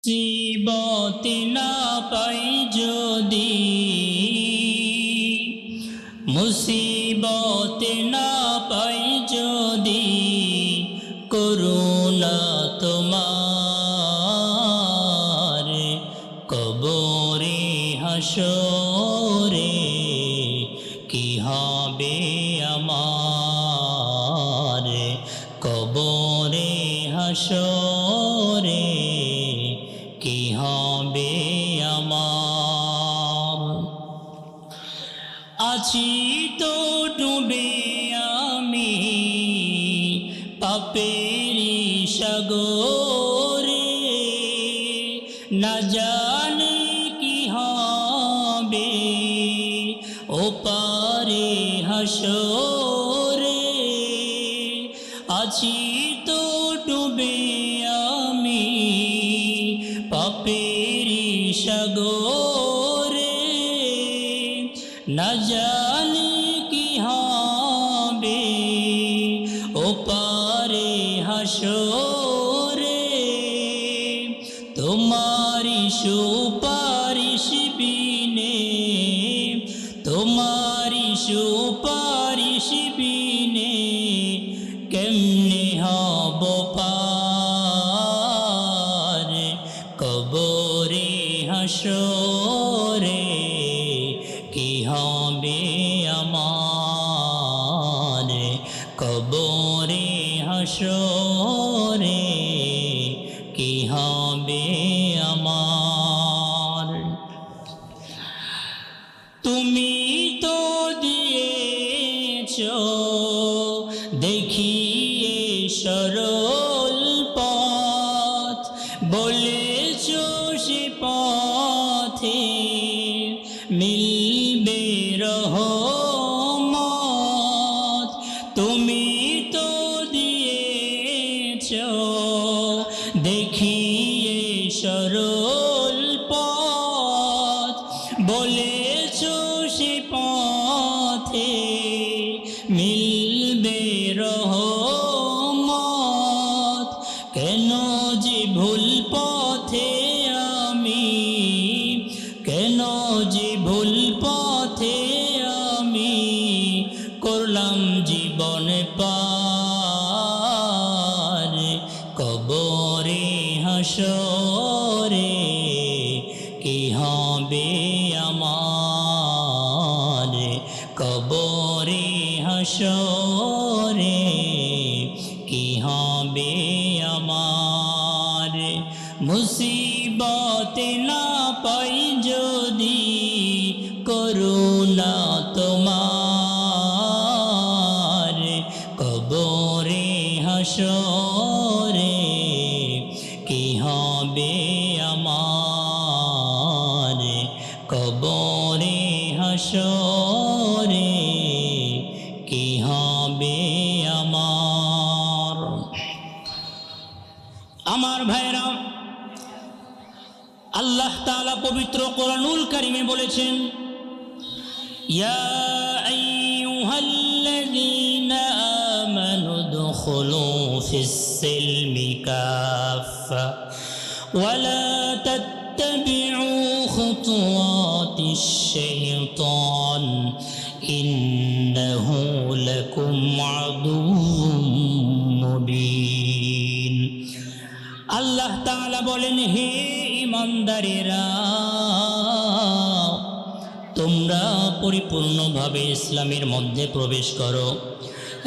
জীবতে না পাই যদি, মুসিবতে না পাই যদি, করুণা তোমার কবরে হাসরে কি হবে আমার, কবরে হাসরে কি হবে আমার। আছি তো ডুবে আমি পাপেরি সাগরে, না জানি কি হবে ওপারে হাসরে। আছি তো ডুবে আমি পাপেরি সাগরে, না জানি কি হবে ওপারে হাসরে। তোমারি সুপারিশ বিনে, তোমারি সুপারিশ বিনে কেমনে হব পার, কবরে হাসরে কি হবে আমার, কবরে হাসরে কি হবে আমার। তুমি তো দিয়েছ দেখিয়ে সরল পথ, বলেছ সে পথে মিলবে রহমত। তুমি তো দিয়েছ দেখিয়ে সরল পথ, বলেছ সে পথে মিলবে রহমত। কেন যে ভুল পথে আমি, কেন যে ভুল পথে আমি করলাম জীবন পার, কবরে হাসরে কি হবে আমার, কবরে হাসরে কি হবে আমার। মুসিবতে না পাই যদি, করুণা তোমার কবরে হাসরে কি হবে আমার, কবরে হাসরে কি হবে আমার। আমার ভাইরা, আল্লাহ তাআলা পবিত্র কোরআনুল কারীমে বলেছেন, ইয়া আইয়ুহাল্লাযীনা আমানু দুখুলু ফিস-সিলমি কাফা ওয়া লা তাত্তাবিউ খুতুওয়াতিশ শাইতান ইন্নাহু লাকুম আদুউম মুবিন। আল্লাহ তাআলা বলেন, হে ঈমানদারেরা, তোমরা পরিপূর্ণভাবে ইসলামের মধ্যে প্রবেশ করো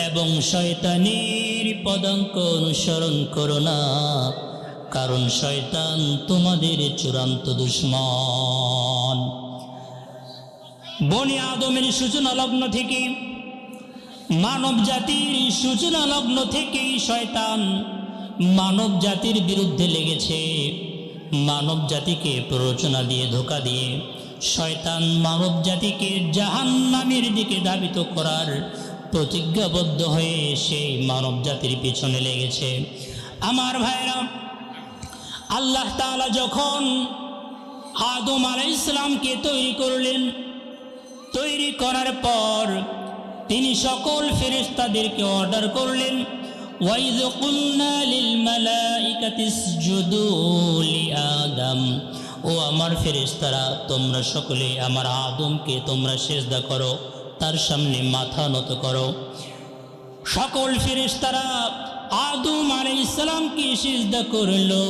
এবং শয়তানের পদাঙ্ক অনুসরণ করো না, কারণ শয়তান তোমাদের চূড়ান্ত দুশমন। বনি আদমের সূচনা লগ্ন থেকে, মানব জাতির সূচনা লগ্ন থেকেই শয়তান মানব জাতির বিরুদ্ধে লেগেছে। মানব জাতিকে প্ররোচনা দিয়ে, ধোঁকা দিয়ে শয়তান মানব জাতিকে জাহান্নামের দিকে ধাবিত করার প্রতিজ্ঞাবদ্ধ হয়ে সেই মানব জাতির পিছনে লেগেছে। আমার ভাইরা, আল্লাহ তাআলা যখন আদম আলাইহিস সালামকে তৈরি করলেন, তৈরি করার পর তিনি সকল ফেরেশতাদেরকে অর্ডার করলেন, ওয়াইয কুলনা লিল মালাইকাতি ইসজুদু লিআদম দিলাম, ও আমার ফেরেশতারা, তোমরা সকলে আমার আদমকে তোমরা সিজদা করো, তার সামনে মাথা নত করো। সকল ফেরেশতারা আদম আলাইহিস সালামকে সিজদা করলো,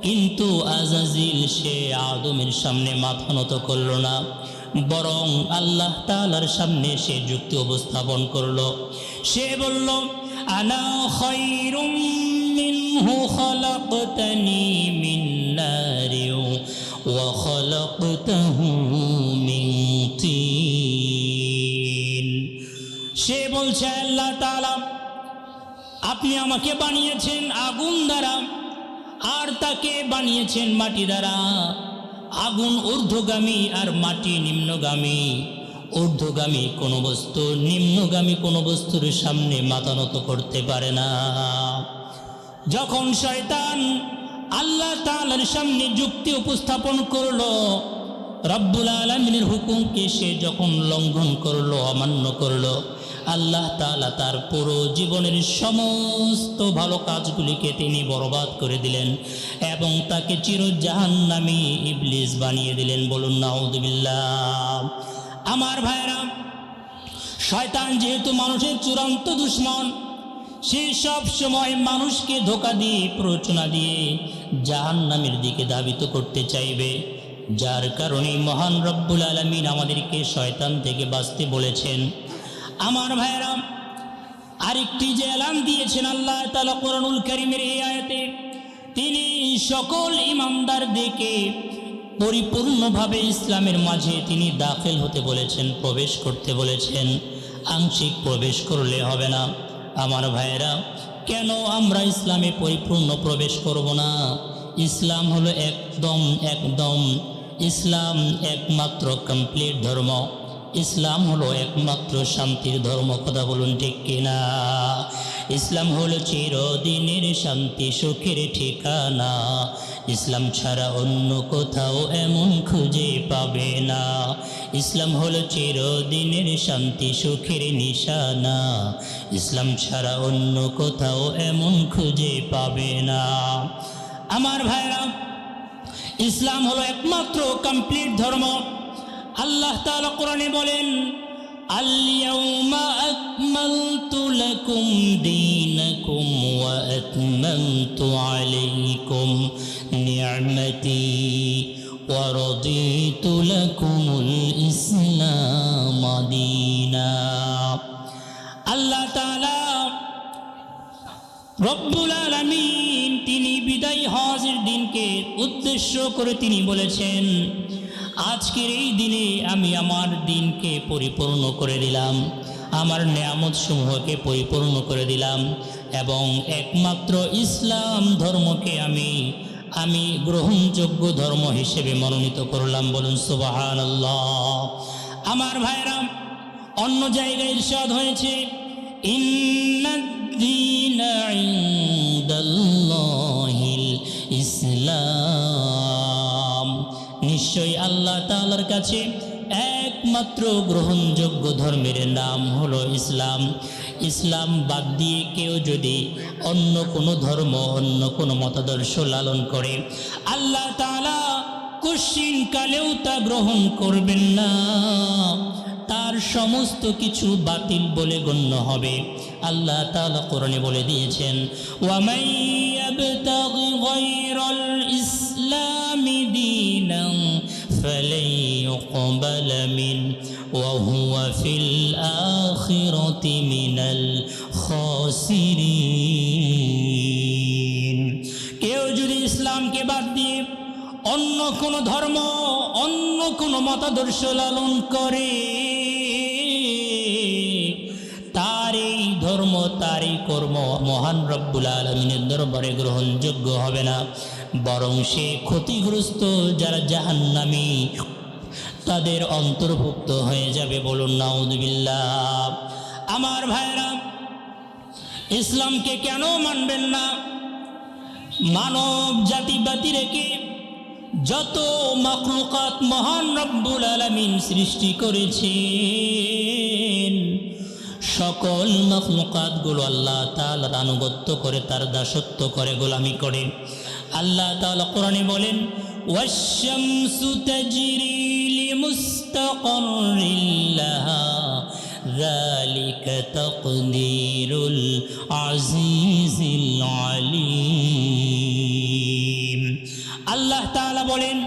কিন্তু আজাজিল সে আদমের সামনে মাথা নত করল না, বরং আল্লাহ তাআলার সামনে সে যুক্তি উপস্থাপন করলো। সে বলল, আনা খায়রুম মিনহু খালাকতানি মিন নারিন ওয়া খালাকতাহু মিন তিন। সে বলছে, আল্লাহ তাআলা, আপনি আমাকে বানিয়েছেন আগুন দ্বারা, আর তাকে বানিয়েছেন মাটি দ্বারা। আগুন ঊর্ধ্বগামী আর মাটি নিম্নগামী। ঊর্ধ্বগামী কোনো বস্তু নিম্নগামী কোনো বস্তুর সামনে মাথা নত করতে পারে না। যখন শয়তান আল্লাহ তাআলার সামনে যুক্তি উপস্থাপন করলো, রব্বুল আলামিনের হুকুমকে সে যখন লঙ্ঘন করলো, অমান্য করলো, আল্লাহ তাআলা তার পুরো জীবনের সমস্ত ভালো কাজগুলিকে তিনি বরবাদ করে দিলেন এবং তাকে চিরজাহান্নামী ইবলিস বানিয়ে দিলেন। বলুন নাউযুবিল্লাহ। আমার ভাইরা, শয়তান যেহেতু মানুষের চূড়ান্ত দুশমন, সে সব সময় মানুষকে ধোঁকা দিয়ে প্ররোচনা দিয়ে জাহান্নামের দিকে ধাবিত করতে চাইবে, যার কারণে মহান রব্বুল আলামিন আমাদেরকে শয়তান থেকে বাঁচতে বলেছেন। আমার ভাইরা, আরেকটি যে এলান দিয়েছেন আল্লাহ তাআলা কোরআনুল কারীমের এই আয়াতে, তিনি সকল ঈমানদারদেরকে পরিপূর্ণভাবে ইসলামের মাঝে তিনি দাখিল হতে বলেছেন, প্রবেশ করতে বলেছেন। আংশিক প্রবেশ করলে হবে না। আমার ভাইরা, কেন আমরা ইসলামে পরিপূর্ণ প্রবেশ করব না? ইসলাম হলো একদম ইসলাম একমাত্র কমপ্লিট ধর্ম। ইসলাম হলো একমাত্র শান্তির ধর্ম। কথা বলুন ঠিক কিনা? ইসলাম হলো চিরদিনের শান্তি সুখের ঠিকানা। ইসলাম ছাড়া অন্য কোথাও এমন খুঁজে পাবে না। ইসলাম হলো চিরদিনের শান্তি সুখের নিশানা। ইসলাম ছাড়া অন্য কোথাও এমন খুঁজে পাবে না। আমার ভাইরা, ইসলাম হলো একমাত্র কমপ্লিট ধর্ম। আল্লাহ তাআলা কোরআনে বলেন, আল-ইয়াউমা আকমালতু লাকুম দীনাকুম ওয়া আতমামতু আলাইকুম নি'মাতি ওয়া রাদিতু লাকুমুল ইসলাম দীনা। আল্লাহ তাআলা রব্বুল আলামিন তিনি বিদায় হজের দিনকে উদ্দেশ্য করে তিনি বলেছেন, আজকের এই দিনে আমি আমার দিনকে পরিপূর্ণ করে দিলাম, আমার নেয়ামত সমূহকে পরিপূর্ণ করে দিলাম এবং একমাত্র ইসলাম ধর্মকে আমি গ্রহণযোগ্য ধর্ম হিসেবে মনোনীত করলাম। বলুন সুবহানাল্লাহ। আমার ভাইরা, অন্য জায়গায় ইরশাদ হয়েছে, ইন্নাদ-দীনা ইনদাল্লাহিল ইসলাম। নিশ্চয়ই আল্লাহ তাআলার কাছে একমাত্র গ্রহণযোগ্য ধর্মের নাম হলো ইসলাম। ইসলাম বাদ দিয়ে কেউ যদি অন্য কোনো ধর্ম, অন্য কোনো মতাদর্শ লালন করে, আল্লাহ তাআলা কশিন কালেও তা গ্রহণ করবেন না। তার সমস্ত কিছু বাতিল বলে গণ্য হবে। আল্লাহ তাআলা কোরআনে বলে দিয়েছেন, ওয়া মান ইয়াবতাগি গায়রাল ইসলামি দীনান ফালান ইউকবালা মিন ওয়া হুয়া ফিল আখিরাতি মিনাল খাসিরিন। কেউ যদি ইসলামকে বাদ দিয়ে অন্য কোনো ধর্ম, অন্য কোনো মতাদর্শ লালন করে, তার এই ধর্ম, তার এই কর্ম মহান রব্বুল আলামিনের দরবারে গ্রহণযোগ্য হবে না, বরং সে ক্ষতিগ্রস্ত যারা জাহান্নামী তাদের অন্তর্ভুক্ত হয়ে যাবে। বলুন নাউযুবিল্লাহ। আমার ভাইরা, ইসলামকে কেন মানবেন না? মানব জাতি বাতি রেখে যত মাখলুকাত মহান রব্বুল আলামিন সৃষ্টি করেছেন, সকল মাখলুকাতগুলো আল্লাহ তাআলার আনুগত্য করে, তার দাসত্ব করে, গোলামি করে। আল্লাহ তাআলা কোরআনে বলেন, ওয়াশ-শামসু তাজরি লিমুস্তাকাররিন লাহা যালিকা তাকদীরুল আজিজিল আলীম। আল্লাহ তাআলা বলেন,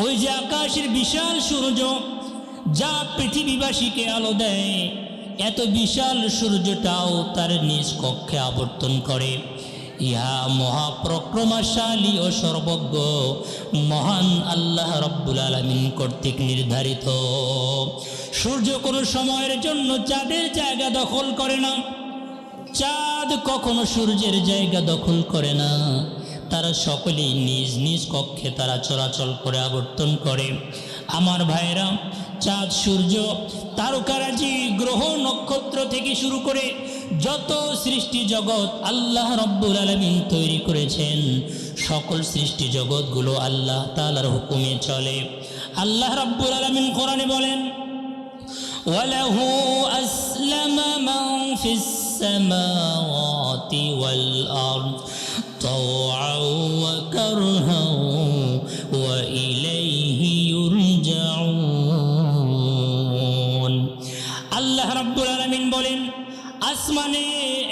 ওই যে আকাশের বিশাল সূর্য যা পৃথিবীবাসীকে আলো দেয়, এত বিশাল সূর্যটাও তার নিজ কক্ষে আবর্তন করে। ইহা মহাপরাক্রমশালী ও সর্বজ্ঞ মহান আল্লাহ রাব্বুল আলামিন কর্তৃক নির্ধারিত। সূর্য কোনো সময়ের জন্য চাঁদের জায়গা দখল করে না, চাঁদ কখনো সূর্যের জায়গা দখল করে না। তারা সকলেই নিজ নিজ কক্ষে তারা চলাচল করে, আবর্তন করে। আমার ভাইরা, চাঁদ, সূর্য, তারকারাজি, গ্রহ, নক্ষত্র থেকে শুরু করে যত সৃষ্টি জগৎ আল্লাহ রাব্বুল আলামিন তৈরি করেছেন, সকল সৃষ্টি জগৎগুলো আল্লাহ তাআলার হুকুমে চলে। আল্লাহ রাব্বুল আলামিন কোরআনে বলেন, ওয়ালাহু আসলামা মান ফিস সামাওয়াতি ওয়াল আরদ তাওআন ওয়া কারহান ওয়া ইলাইহি ইউরজাউন। আল্লাহ রাব্বুল আলামিন বলেন, আসমানে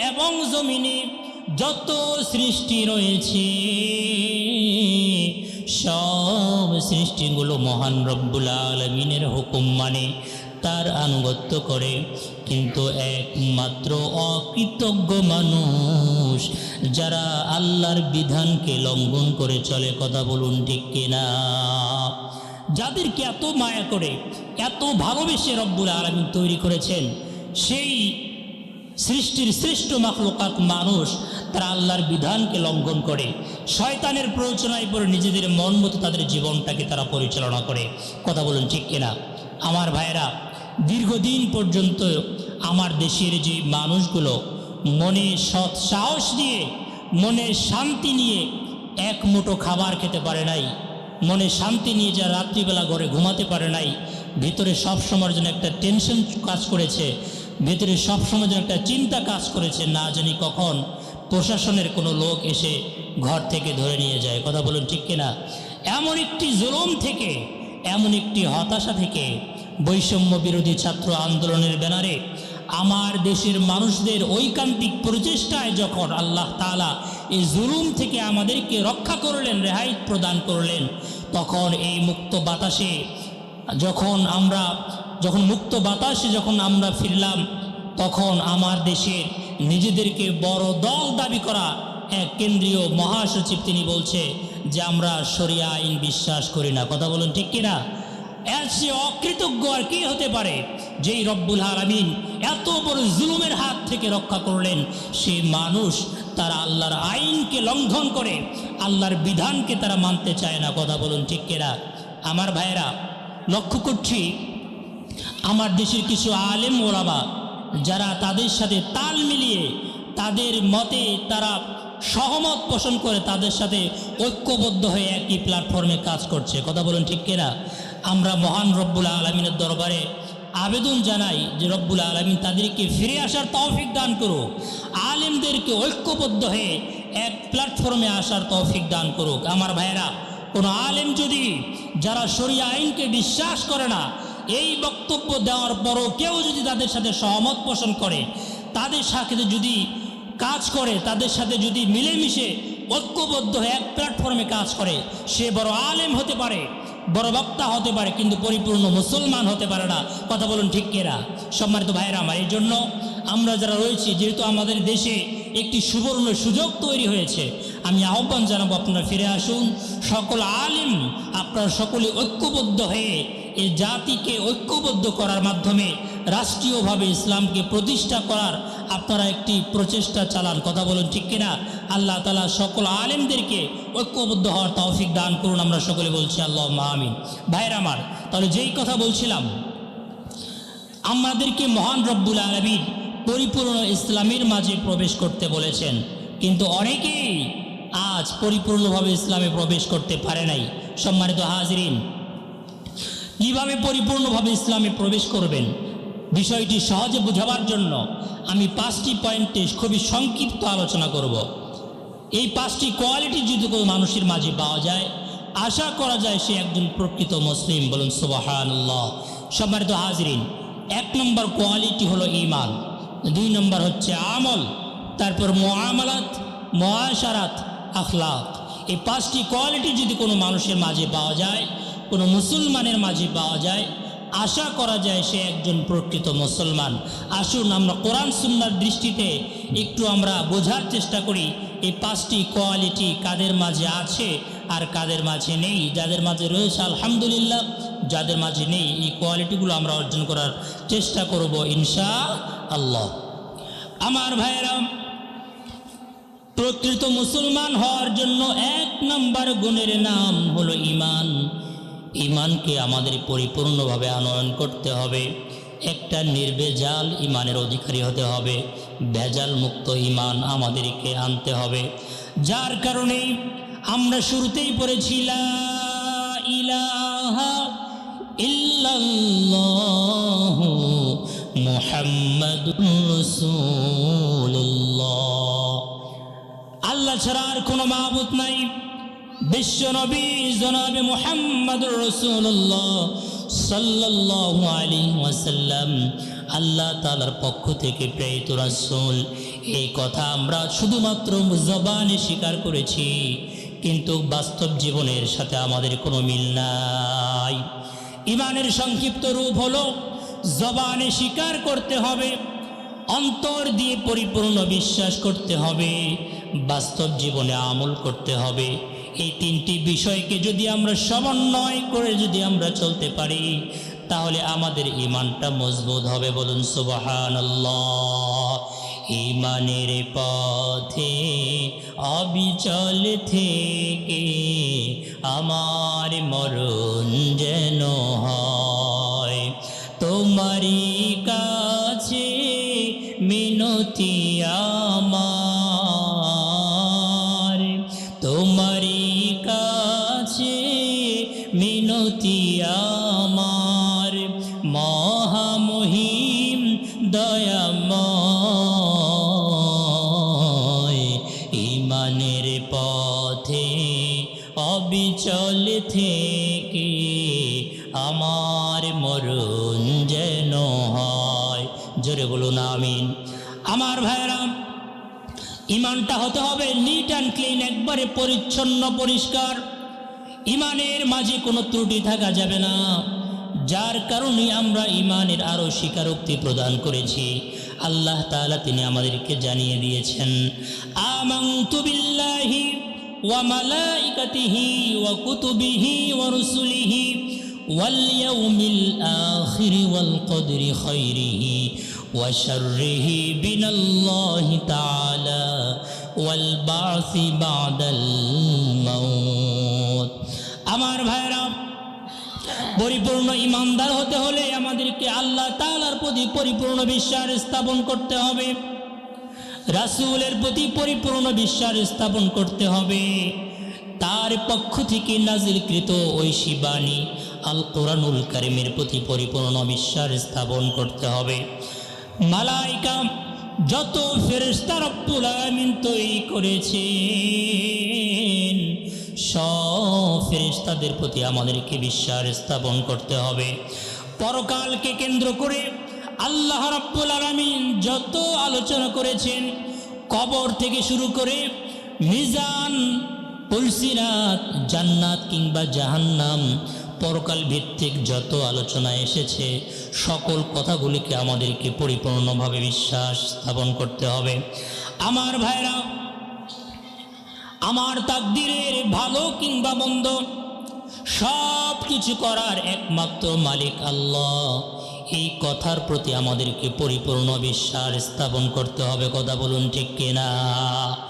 এবং জমিনে যত সৃষ্টি রয়েছে সব সৃষ্টিগুলো মহান রব্বুল আলামিনের হুকুম মানে, তার আনুগত্য করে। কিন্তু একমাত্র অকৃতজ্ঞ মানুষ যারা আল্লাহর বিধানকে লঙ্ঘন করে চলে। কথা বলুন ঠিক কিনা? যাদেরকে এত মায়া করে, এত ভালোবেসে রব্বুল আলামিন তৈরি করেছেন, সেই সৃষ্টির শ্রেষ্ঠ মাখলুকাত মানুষ, তারা আল্লাহর বিধানকে লঙ্ঘন করে, শয়তানের প্ররোচনায় পড়ে নিজেদের মন মতো তাদের জীবনটাকে তারা পরিচালনা করে। কথা বলুন ঠিক কিনা? আমার ভাইরা, দীর্ঘদিন পর্যন্ত আমার দেশের যে মানুষগুলো মনে সৎ সাহস নিয়ে, মনে শান্তি নিয়ে এক মুঠো খাবার খেতে পারে নাই, মনে শান্তি নিয়ে যা রাত্রিবেলা ঘরে ঘুমাতে পারে নাই, ভিতরে সবসময়ের জন্য একটা টেনশন কাজ করেছে, ভেতরে সবসময় যেন একটা চিন্তা কাজ করেছে, না জানি কখন প্রশাসনের কোনো লোক এসে ঘর থেকে ধরে নিয়ে যায়। কথা বলুন ঠিক কিনা? এমন একটি জুলুম থেকে, এমন একটি হতাশা থেকে বৈষম্য বিরোধী ছাত্র আন্দোলনের ব্যানারে আমার দেশের মানুষদের ঐকান্তিক প্রচেষ্টায় যখন আল্লাহ তাআলা এই জুলুম থেকে আমাদেরকে রক্ষা করলেন, রেহাই প্রদান করলেন, তখন এই মুক্ত বাতাসে যখন মুক্ত বাতাসে যখন আমরা ফিরলাম, তখন আমার দেশের নিজেদেরকে বড় দল দাবি করা এক কেন্দ্রীয় মহাসচিব তিনি বলছে যে আমরা শরিয়া আইন বিশ্বাস করি না। কথা বলুন ঠিক কিনা? এর চেয়ে অকৃতজ্ঞ আর কি হতে পারে? যেই রব্বুল আলামিন এত বড় জুলুমের হাত থেকে রক্ষা করলেন, সেই মানুষ তারা আল্লাহর আইনকে লঙ্ঘন করে, আল্লাহর বিধানকে তারা মানতে চায় না। কথা বলুন ঠিক কিনা? আমার ভাইয়েরা, লক্ষ্য করছি আমার দেশের কিছু আলেম ওলামা যারা তাদের সাথে তাল মিলিয়ে, তাদের মতে তারা সহমত পোষণ করে, তাদের সাথে ঐক্যবদ্ধ হয়ে একই প্ল্যাটফর্মে কাজ করছে। কথা বলুন ঠিক কিনা? আমরা মহান রব্বুল আলামিনের দরবারে আবেদন জানাই যে রব্বুল আলামিন তাদেরকে ফিরে আসার তৌফিক দান করুক, আলেমদেরকে ঐক্যবদ্ধ হয়ে এক প্ল্যাটফর্মে আসার তৌফিক দান করুক। আমার ভাইয়েরা, কোনো আলেম যদি যারা শরিয়া আইনকে বিশ্বাস করে না, এই বক্তব্য দেওয়ার পরও কেউ যদি তাদের সাথে সহমত পোষণ করে, তাদের সাথে যদি কাজ করে, তাদের সাথে যদি মিলেমিশে ঐক্যবদ্ধ হয়ে এক প্ল্যাটফর্মে কাজ করে, সে বড় আলেম হতে পারে, বড় বক্তা হতে পারে, কিন্তু পরিপূর্ণ মুসলমান হতে পারে না। কথা বলুন ঠিক কিনা? সম্মানিত ভাইয়েরা আমার, এই জন্য আমরা যারা রয়েছি, যেহেতু আমাদের দেশে একটি সুবর্ণ সুযোগ তৈরি হয়েছে, আমি আহ্বান জানাবো আপনারা ফিরে আসুন। সকল আলেম আপনারা সকলে ঐক্যবদ্ধ হয়ে এই জাতিকে ঐক্যবদ্ধ করার মাধ্যমে রাষ্ট্রীয়ভাবে ইসলামকে প্রতিষ্ঠা করার আপনারা একটি প্রচেষ্টা চালান। কথা বলুন ঠিক কিনা? আল্লাহ তাআলা সকল আলেমদেরকে ঐক্যবদ্ধ হওয়ার তৌফিক দান করুন, আমরা সকলে বলছি আল্লাহুম্মা আমিন। ভাইরা আমার, তাহলে যেই কথা বলছিলাম, আমাদেরকে মহান রব্বুল আলামিন পরিপূর্ণ ইসলামের মাঝে প্রবেশ করতে বলেছেন, কিন্তু অনেকেই আজ পরিপূর্ণভাবে ইসলামে প্রবেশ করতে পারে নাই। সম্মানিত হাজিরিন, কিভাবে পরিপূর্ণভাবে ইসলামে প্রবেশ করবেন? বিষয়টি সহজে বোঝাবার জন্য আমি 5টি পয়েন্টে খুবই সংক্ষিপ্ত আলোচনা করব। এই 5টি কোয়ালিটি যদি কোনো মানুষের মাঝে পাওয়া যায়, আশা করা যায় সে একজন প্রকৃত মুসলিম। বলুন সুবহানাল্লাহ। সম্মানিত হাজরিন, 1 নম্বর কোয়ালিটি হলো ঈমান, 2 নম্বর হচ্ছে আমল, তারপর মুআমালাত, মুআশারাত, আখলাক। এই 5টি কোয়ালিটি যদি কোনো মানুষের মাঝে পাওয়া যায়, কোনো মুসলমানের মাঝে পাওয়া যায়, আশা করা যায় সে একজন প্রকৃত মুসলমান। আসুন আমরা কোরআন সুন্নাহর দৃষ্টিতে একটু আমরা বোঝার চেষ্টা করি এই 5টি কোয়ালিটি কাদের মাঝে আছে আর কাদের মাঝে নেই। যাদের মাঝে রয়েছে আলহামদুলিল্লাহ, যাদের মাঝে নেই এই কোয়ালিটিগুলো আমরা অর্জন করার চেষ্টা করব ইনশাআল্লাহ। আমার ভাইয়েরা, প্রকৃত মুসলমান হওয়ার জন্য 1 নম্বর গুণের নাম হলো ঈমান। ঈমানকে আমাদের পরিপূর্ণভাবে আনয়ন করতে হবে। একটা নির্ভেজাল ঈমানের অধিকারী হতে হবে, ভেজাল মুক্ত ঈমান আমাদেরকে আনতে হবে। যার কারণে আমরা শুরুতেই পড়েছি লা ইলাহা ইল্লাল্লাহু মুহাম্মাদুর রাসূলুল্লাহ। আল্লাহ ছাড়া আর কোনো মাবুদ নাই। বিশ্ব নবী জনাবে মুহাম্মাদুর রাসূলুল্লাহ সাল্লাল্লাহু আলাইহি ওয়াসাল্লাম আল্লাহ তাআলার পক্ষ থেকে প্রেরিত রাসূল। এই কথা আমরা শুধুমাত্র জবানে স্বীকার করেছি, কিন্তু বাস্তব জীবনের সাথে আমাদের কোনো মিল নাই। ঈমানের সংক্ষিপ্ত রূপ হলো জবানে স্বীকার করতে হবে, অন্তর দিয়ে পরিপূর্ণ বিশ্বাস করতে হবে, বাস্তব জীবনে আমল করতে হবে। এই 3টি বিষয়কে যদি আমরা সমন্বয় করে যদি আমরা চলতে পারি, তাহলে আমাদের ঈমানটা মজবুত হবে। বলুন সুবহানাল্লাহ। ঈমানের পথে অবিচল থেকে আমার মরণ যেন হয়, তোমারই কাছে মিনতি আমার, তোমারই কাছে মিনতি আমার, মহামহিম দয়াময়। ঈমানের পথে অবিচল থেকে আমার মরণ যেন হয়। জোরে বলুন আমিন। আমার ভাইরা, ঈমানটা হতে হবে নিট অ্যান্ড ক্লিন, একবারে পরিচ্ছন্ন পরিষ্কার। ঈমানের মাঝে কোনো ত্রুটি থাকা যাবে না। যার কারণে আমরা ঈমানের আরও স্বীকারোক্তি প্রদান করেছি। আল্লাহ তাআলা তিনি আমাদেরকে জানিয়ে দিয়েছেন, আমানতু বিল্লাহি ওয়া মালাইকাতিহি ওয়া কুতুবিহি ওয়া রুসুলিহি ওয়াল ইয়াউমিল আখির ওয়াল কদরি খাইরিহি ওয়া শাররিহি বিনাল্লাহি তাআলা ওয়াল বা'সি বা'দাল মাউত। আমার ভাইরা, পরিপূর্ণ ঈমানদার হতে হলে আমাদেরকে আল্লাহ তাআলার প্রতি পরিপূর্ণ বিশ্বাস স্থাপন করতে হবে, রাসূলের প্রতি পরিপূর্ণ বিশ্বাস স্থাপন করতে হবে, তার পক্ষ থেকে নাজিলকৃত ঐশী বাণী আল কোরআনুল কারীমের প্রতি পরিপূর্ণ বিশ্বাস স্থাপন করতে হবে। মালাইকা যত ফেরেশতা রব্বুল আলামিন তৈরি করেছেন, সব ফেরেশতাদের প্রতি আমাদেরকে বিশ্বাস স্থাপন করতে হবে। পরকালকে কেন্দ্র করে আল্লাহ রাব্বুল আলামিন যত আলোচনা করেছেন, কবর থেকে শুরু করে মিজান, পুলসিরাত, জান্নাত কিংবা জাহান্নাম, পরকাল ভিত্তিক যত আলোচনা এসেছে, সকল কথাগুলিকে আমাদেরকে পরিপূর্ণভাবে বিশ্বাস স্থাপন করতে হবে। আমার ভাইরা, আমার তাকদীরের ভালো কিংবা মন্দ সব কিছু করার একমাত্র মালিক আল্লাহ। এই কথার প্রতি আমাদেরকে পরিপূর্ণ বিশ্বাস স্থাপন করতে হবে। কথা বলুন ঠিক কিনা?